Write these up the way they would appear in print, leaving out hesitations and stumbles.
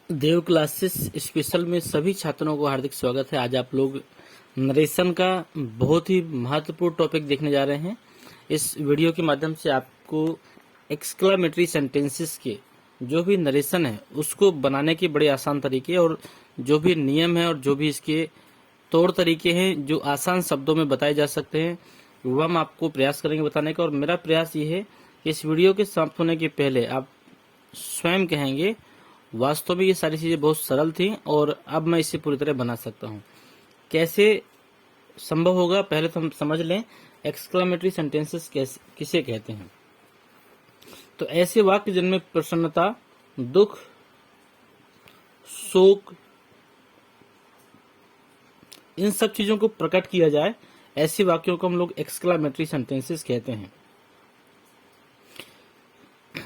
देव classes special में सभी छात्रों को हार्दिक स्वागत है। आज आप लोग नरेशन का बहुत ही महत्वपूर्ण टॉपिक देखने जा रहे हैं। इस वीडियो के माध्यम से आपको एक्सक्लामेटरी सेंटेंसेस के जो भी नरेशन है उसको बनाने के बड़े आसान तरीके और जो भी नियम है और जो भी इसके तौर तरीके हैं जो आसान शब्दों में बताए जा सकते हैं वह हम आपको प्रयास करेंगे बताने का। और मेरा प्रयास ये है कि इस वीडियो के समाप्त होने के पहले आप स्वयं कहेंगे वास्तव में ये सारी चीजें बहुत सरल थी और अब मैं इसे पूरी तरह बना सकता हूँ। कैसे संभव होगा, पहले तो हम समझ लें एक्सक्लामेटरी सेंटेंसेस किसे कहते हैं। तो ऐसे वाक्य जिनमें प्रसन्नता, दुख, शोक, इन सब चीजों को प्रकट किया जाए, ऐसे वाक्यों को हम लोग एक्सक्लामेटरी सेंटेंसेस कहते हैं।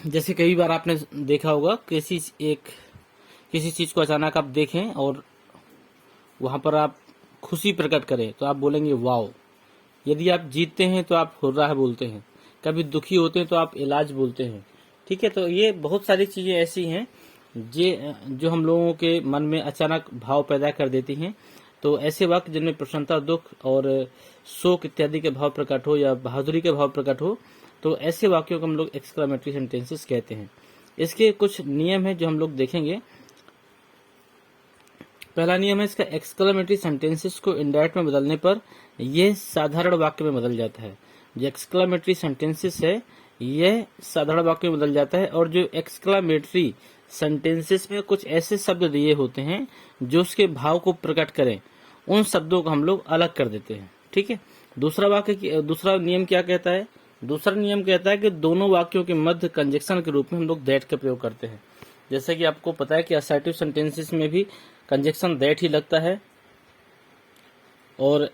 जैसे कई बार आपने देखा होगा किसी चीज को अचानक आप देखें और वहां पर आप खुशी प्रकट करें तो आप बोलेंगे वाओ। यदि आप जीतते हैं तो आप हुर्राह बोलते हैं, कभी दुखी होते हैं तो आप इलाज बोलते हैं। ठीक है, तो ये बहुत सारी चीजें ऐसी हैं जो हम लोगों के मन में अचानक भाव पैदा कर देती हैं। तो ऐसे वाक्य जिनमें प्रसन्नता, दुख और शोक इत्यादि के भाव प्रकट हो या बहादुरी के भाव प्रकट हो, तो ऐसे वाक्यों को हम लोग एक्सक्लामेटरी सेंटेंसेस कहते हैं। इसके कुछ नियम है जो हम लोग देखेंगे। पहला नियम है इसका, एक्सक्लामेटरी सेंटेंसेस को इनडायरेक्ट में बदलने पर यह साधारण वाक्य में बदल जाता है। जो एक्सक्लामेटरी सेंटेंसेस है यह साधारण वाक्य में बदल जाता है। और जो एक्सक्लामेटरी सेंटेंसेस में कुछ ऐसे शब्द दिए होते हैं जो उसके भाव को प्रकट करें, उन शब्दों को हम लोग अलग कर देते हैं। ठीक है, दूसरा नियम क्या कहता है? दूसरा नियम कहता है कि दोनों वाक्यों के मध्य कंजक्शन के रूप में हम लोग दैट का प्रयोग करते हैं। जैसे कि आपको पता है कि असर्टिव सेंटेंसेस में भी कंजक्शन दैट ही लगता है। और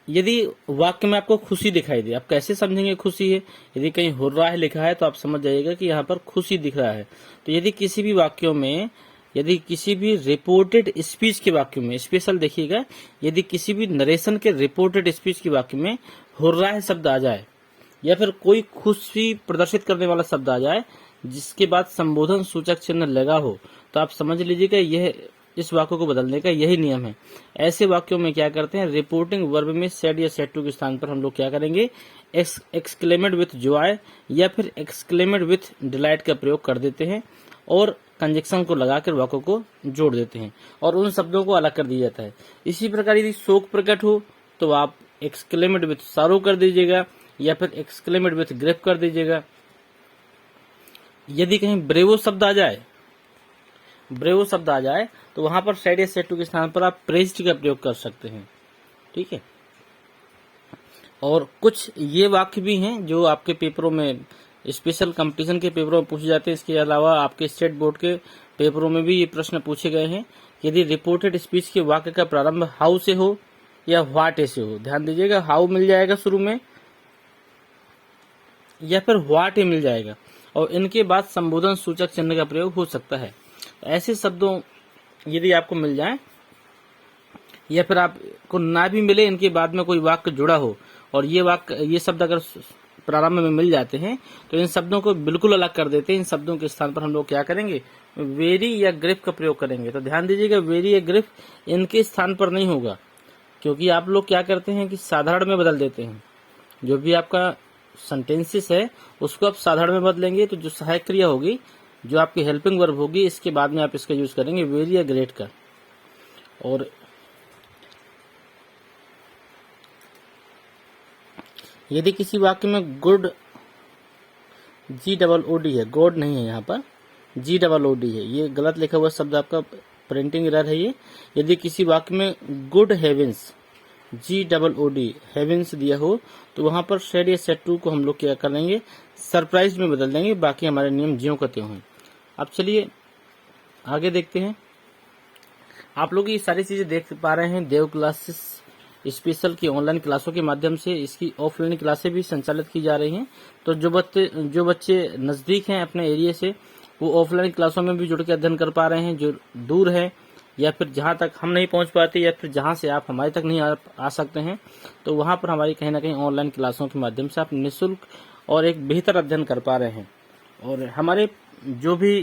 यदि वाक्य में आपको खुशी दिखाई दे, आप कैसे समझेंगे खुशी है? यदि कहीं हुर्राह लिखा है तो आप समझ जाइएगा कि यहाँ पर खुशी दिख रहा है। तो यदि किसी भी वाक्यों में, यदि किसी भी रिपोर्टेड स्पीच के वाक्य में, स्पेशल देखिएगा, यदि किसी भी नरेशन के रिपोर्टेड स्पीच के वाक्य में हुर्राह शब्द आ जाए या फिर कोई खुशी प्रदर्शित करने वाला शब्द आ जाए जिसके बाद संबोधन सूचक चिन्ह लगा हो, तो आप समझ लीजिएगा यह इस वाक्य को बदलने का यही नियम है। ऐसे वाक्यों में क्या करते हैं, रिपोर्टिंग वर्ब में सेड या सेड टू के स्थान पर हम लोग क्या करेंगे, एक्सक्लेमेड विथ जॉय या फिर एक्सक्लेमेड विथ डिलाइट का प्रयोग कर देते हैं और कंजक्शन को लगाकर वाक्यों को जोड़ देते हैं और उन शब्दों को अलग कर दिया जाता है। इसी प्रकार यदि शोक प्रकट हो तो आप एक्सक्लेमेड विथ सारो कर दीजिएगा या फिर एक्सक्लेमेड विथ ग्रेफ कर दीजिएगा। यदि कहीं ब्रेवो शब्द आ जाए तो वहां पर सेड या सेड टू के स्थान पर आप प्रेज्ड का प्रयोग कर सकते हैं। ठीक है, और कुछ ये वाक्य भी हैं जो आपके पेपरों में, स्पेशल कंपटीशन के पेपरों में पूछे जाते हैं। इसके अलावा आपके स्टेट बोर्ड के पेपरों में भी ये प्रश्न पूछे गए हैं। यदि रिपोर्टेड स्पीच के वाक्य का प्रारंभ हाउ से हो या व्हाट से हो, ध्यान दीजिएगा, हाउ मिल जाएगा शुरू में या फिर व्हाट ही मिल जाएगा और इनके बाद संबोधन सूचक चिन्ह का प्रयोग हो सकता है। ऐसे शब्दों यदि आपको मिल जाए या फिर आपको ना भी मिले, इनके बाद में कोई वाक्य जुड़ा हो और ये शब्द अगर प्रारंभ में मिल जाते हैं तो इन शब्दों को बिल्कुल अलग कर देते हैं। इन शब्दों के स्थान पर हम लोग क्या करेंगे, वेरी या ग्रिफ का प्रयोग करेंगे। तो ध्यान दीजिएगा, वेरी या ग्रिफ इनके स्थान पर नहीं होगा, क्योंकि आप लोग क्या करते हैं कि साधारण में बदल देते हैं। जो भी आपका सेंटेंसेस है उसको आप साधारण में बदलेंगे तो जो सहायक क्रिया होगी, जो आपकी हेल्पिंग वर्ब होगी, इसके बाद में आप इसका यूज करेंगे वेरी या ग्रेट का। और यदि किसी वाक्य में गुड, GOOD है, गॉड नहीं है, यहाँ पर GOOD है, ये गलत लिखा हुआ शब्द आपका प्रिंटिंग एरर है ये। यदि किसी वाक्य में गुड हेवेंस, GOOD हेवेंस दिया हो तो वहां पर सेड या सेड टू को हम लोग क्या करेंगे, सरप्राइज में बदल देंगे। बाकी हमारे नियम ज्यों का त्यों हैं। अब चलिए आगे देखते हैं। आप लोग ये सारी चीजें देख पा रहे हैं देव क्लासेस स्पेशल की ऑनलाइन क्लासों के माध्यम से। इसकी ऑफलाइन क्लासें भी संचालित की जा रही हैं। तो जो बच्चे नजदीक हैं अपने एरिया से, वो ऑफलाइन क्लासों में भी जुड़ के अध्ययन कर पा रहे हैं। जो दूर है या फिर जहां तक हम नहीं पहुंच पाते या फिर जहां से आप हमारे तक नहीं आ सकते हैं, तो वहां पर हमारी कहीं ना कहीं ऑनलाइन क्लासों के माध्यम से आप निःशुल्क और एक बेहतर अध्ययन कर पा रहे हैं। और हमारे जो भी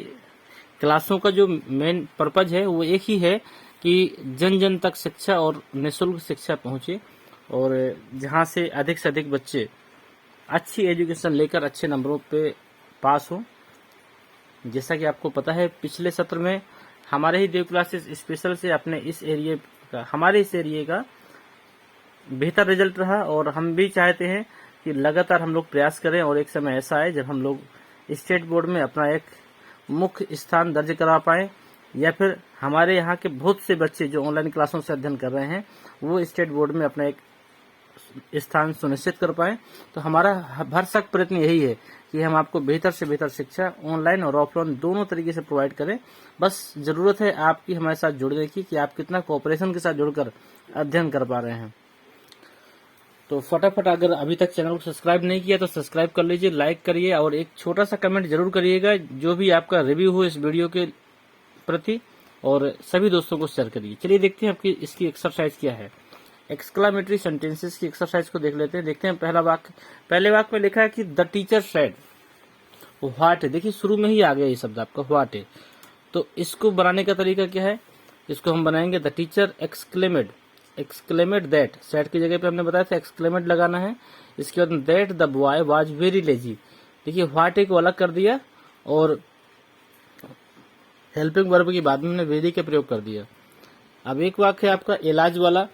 क्लासों का जो मेन पर्पज है वो एक ही है कि जन जन तक शिक्षा और निःशुल्क शिक्षा पहुंचे और जहां से अधिक बच्चे अच्छी एजुकेशन लेकर अच्छे नंबरों पे पास हो। जैसा कि आपको पता है पिछले सत्र में हमारे ही देव क्लासेस स्पेशल से अपने हमारे इस एरिया का बेहतर रिजल्ट रहा और हम भी चाहते हैं कि लगातार हम लोग प्रयास करें और एक समय ऐसा आए जब हम लोग स्टेट बोर्ड में अपना एक मुख्य स्थान दर्ज करा पाए या फिर हमारे यहाँ के बहुत से बच्चे जो ऑनलाइन क्लासों से अध्ययन कर रहे हैं वो स्टेट बोर्ड में अपना एक स्थान सुनिश्चित कर पाए। तो हमारा भरसक प्रयत्न यही है कि हम आपको बेहतर से बेहतर शिक्षा ऑनलाइन और ऑफलाइन दोनों तरीके से प्रोवाइड करें। बस जरूरत है आपकी हमारे साथ जुड़ने की कि आप कितना कोऑपरेशन के साथ जुड़कर अध्ययन कर पा रहे हैं। तो फटाफट अगर अभी तक चैनल को सब्सक्राइब नहीं किया तो सब्सक्राइब कर लीजिए, लाइक करिए और एक छोटा सा कमेंट जरूर करिएगा जो भी आपका रिव्यू हो इस वीडियो के प्रति और सभी दोस्तों को शेयर करिए। चलिए देखते हैं आपकी इसकी एक्सरसाइज क्या है। एक्सक्लामेटरी सेंटेंसेस की एक्सरसाइज को देख लेते हैं। देखते हैं पहले वाक्य में लिखा है कि द टीचर सेड व्हाट है। देखिए शुरू में ही आ गया ये शब्द आपका व्हाट है। तो इसको बनाने का तरीका क्या है, इसको हम बनाएंगे द टीचर एक्सक्लेमेड दैट। सेड की जगह पे हमने बताया था एक्सक्लेमेड लगाना है। इसके बाद that the boy was very lazy. देखिए व्हाट को अलग कर दिया और हेल्पिंग वर्ब के बाद में हमने वेरी का प्रयोग कर दिया। अब एक वाक्य है आपका इलाज वाला।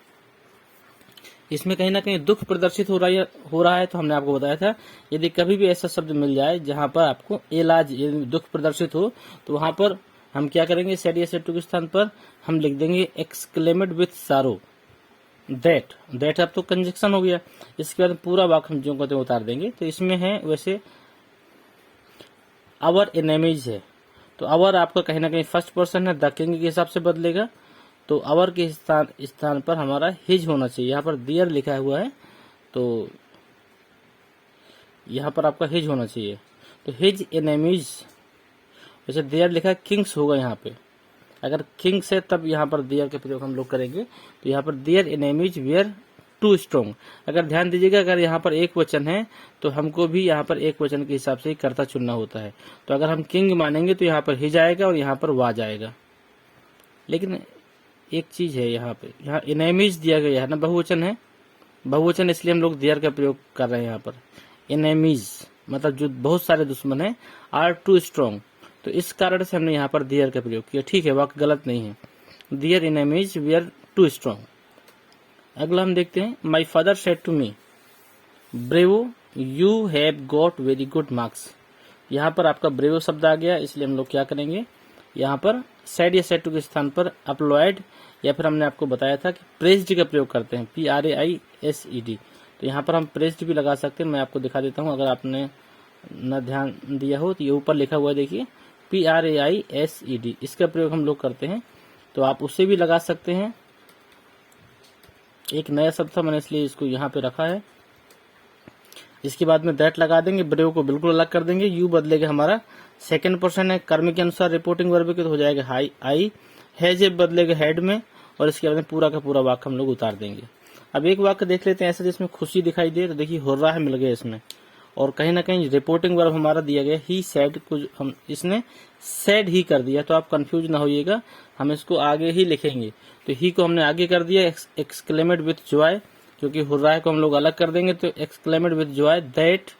इसमें कहीं ना कहीं दुख प्रदर्शित हो रहा है। तो हमने आपको बताया था यदि कभी भी ऐसा शब्द मिल जाए जहां पर आपको इलाज दुख प्रदर्शित हो तो वहां पर हम क्या करेंगे, सेड या सेड टू के स्थान पर हम लिख देंगे एक्सक्लेमेड विथ सारो दैट अब तो कंजक्शन हो गया। इसके बाद पूरा वाक्य हम जो कहते हैं उतार देंगे। तो इसमें है वैसे आवर एनेमीज है। तो आवर आपका कहीं ना कहीं फर्स्ट पर्सन है, द किंग के हिसाब से बदलेगा। तो आवर के स्थान पर हमारा हिज होना चाहिए। यहाँ पर दियर लिखा हुआ है तो यहाँ पर आपका हिज होना चाहिए। तो हिज एनेमीज, वैसे दियर लिखा है किंग्स होगा यहाँ पे। अगर किंग्स है तब यहाँ पर दियर के प्रयोग हम लोग करेंगे। तो यहाँ पर दियर एनेमीज वेयर टू स्ट्रॉन्ग। अगर ध्यान दीजिएगा अगर यहाँ पर एक वचन है तो हमको भी यहाँ पर एक वचन के हिसाब से ही कर्ता चुनना होता है। तो अगर हम किंग मानेंगे तो यहाँ पर हिज आएगा और यहाँ पर वाज आएगा। लेकिन एक चीज है यहाँ पे, यहाँ एनेमीज दिया गया है ना, बहुवचन है। बहुवचन इसलिए हम लोग दियर का प्रयोग कर रहे हैं यहाँ पर। एनेमीज मतलब जो बहुत सारे दुश्मन है, आर टू स्ट्रॉन्ग। तो इस कारण से हमने यहाँ पर दियर का प्रयोग किया। ठीक है, वाक्य गलत नहीं है। Their enemies we are too strong. अगला हम देखते हैं my father said to me bravo you have got very good marks. यहाँ पर आपका ब्रेवो शब्द आ गया, इसलिए हम लोग क्या करेंगे, यहाँ पर सेड या सेड टू के स्थान पर अपलॉयड या फिर हमने आपको बताया था कि प्रेज्ड का प्रयोग करते हैं, PRAISED। तो यहाँ पर हम प्रेज्ड भी लगा सकते हैं। मैं आपको दिखा देता हूँ अगर आपने न ध्यान दिया हो तो ये ऊपर लिखा हुआ है देखिए PRAISED, इसका प्रयोग हम लोग करते हैं। तो आप उसे भी लगा सकते हैं। एक नया शब्द था मैंने इसलिए इसको यहाँ पे रखा है। इसके बाद में दैट लगा देंगे, ब्रेव को बिल्कुल अलग कर देंगे। यू बदलेगा हमारा सेकंड पर्सन है, कर्म के अनुसार रिपोर्टिंग वर्ब के तो हो जाएगा हाई आई। हैज बदलेगा हेड में और इसके बाद में पूरा का पूरा वाक्य हम लोग उतार देंगे। अब एक वाक्य देख लेते हैं ऐसा जिसमें खुशी दिखाई दे। तो देखिए हो रहा है मिल गया इसमें और कहीं ना कहीं रिपोर्टिंग वर्ब हमारा दिया गया ही सेड को हम इसने सेड ही कर दिया। तो आप कंफ्यूज ना होइएगा, हम इसको आगे ही लिखेंगे। तो ही को हमने आगे कर दिया एक्सक्लेमेड विथ जॉय, क्योंकि हुर्रा को हम लोग अलग कर देंगे। तो exclaimed with joy that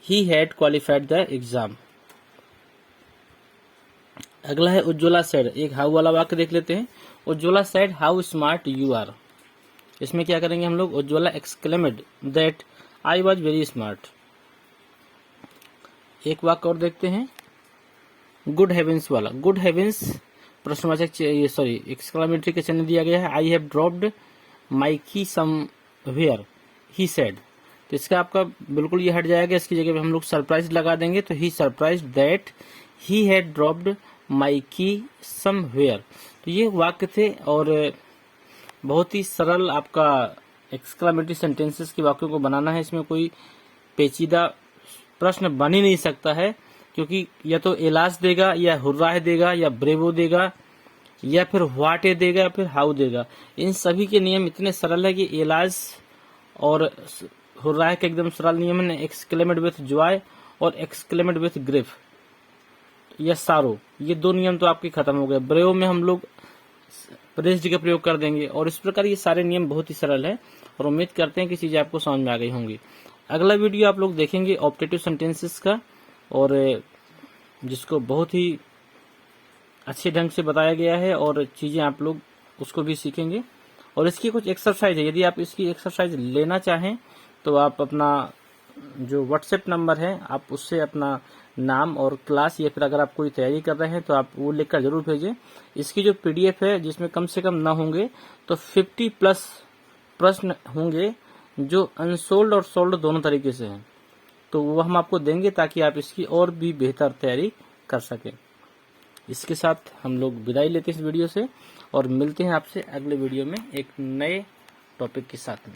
he had qualified the exam. अगला है उज्ज्वला सेड। एक हाउ वाला वाक्य देख लेते हैं। Ujjwala said how smart you are. इसमें क्या करेंगे हम लोग, Ujjwala exclaimed that I was very smart. एक वाक्य और देखते हैं गुड हेवेंस वाला। गुड हेवेंस प्रश्नवाचक सॉरी एक्सक्लेमेटरी के चिन्ह दिया गया है। I have dropped my key somewhere he said. तो इसका आपका बिल्कुल ये हट जाएगा। इसकी जगह पे हम लोग सरप्राइज लगा देंगे। तो he surprise that he had dropped my key somewhere. तो ये वाक्य थे और बहुत ही सरल आपका एक्सक्लेमेटरी सेंटेंसेस के वाक्यों को बनाना है। इसमें कोई पेचीदा प्रश्न बन ही नहीं सकता है, क्योंकि या तो इलाज देगा या हुर्राह देगा या ब्रेवो देगा या फिर व्हाटे देगा या फिर हाउ देगा। इन सभी के नियम इतने सरल है कि इलाज और हुर्राह के एकदम सरल नियम है, एक्सक्लेमेड विथ जॉय और एक्सक्लेमेड विथ ग्रिफ। या सारो, ये दो नियम तो आपके खत्म हो गए। ब्रेव में हम लोग प्रेस्ड का प्रयोग कर देंगे। और इस प्रकार ये सारे नियम बहुत ही सरल है और उम्मीद करते हैं कि चीजें आपको समझ में आ गई होंगी। अगला वीडियो आप लोग देखेंगे ऑप्टेटिव सेंटेंसेस का, और जिसको बहुत ही अच्छे ढंग से बताया गया है और चीजें आप लोग उसको भी सीखेंगे। और इसकी कुछ एक्सरसाइज है, यदि आप इसकी एक्सरसाइज लेना चाहें तो आप अपना जो व्हाट्सएप नंबर है आप उससे अपना नाम और क्लास, या फिर अगर आप कोई तैयारी कर रहे हैं तो आप वो लेकर जरूर भेजें। इसकी जो पीडीएफ है जिसमें कम से कम ना होंगे तो 50+ प्रश्न होंगे जो अनसोल्ड और सोल्ड दोनों तरीके से हैं, तो वो हम आपको देंगे ताकि आप इसकी और भी बेहतर तैयारी कर सकें। इसके साथ हम लोग विदाई लेते हैं इस वीडियो से और मिलते हैं आपसे अगले वीडियो में एक नए टॉपिक के साथ में।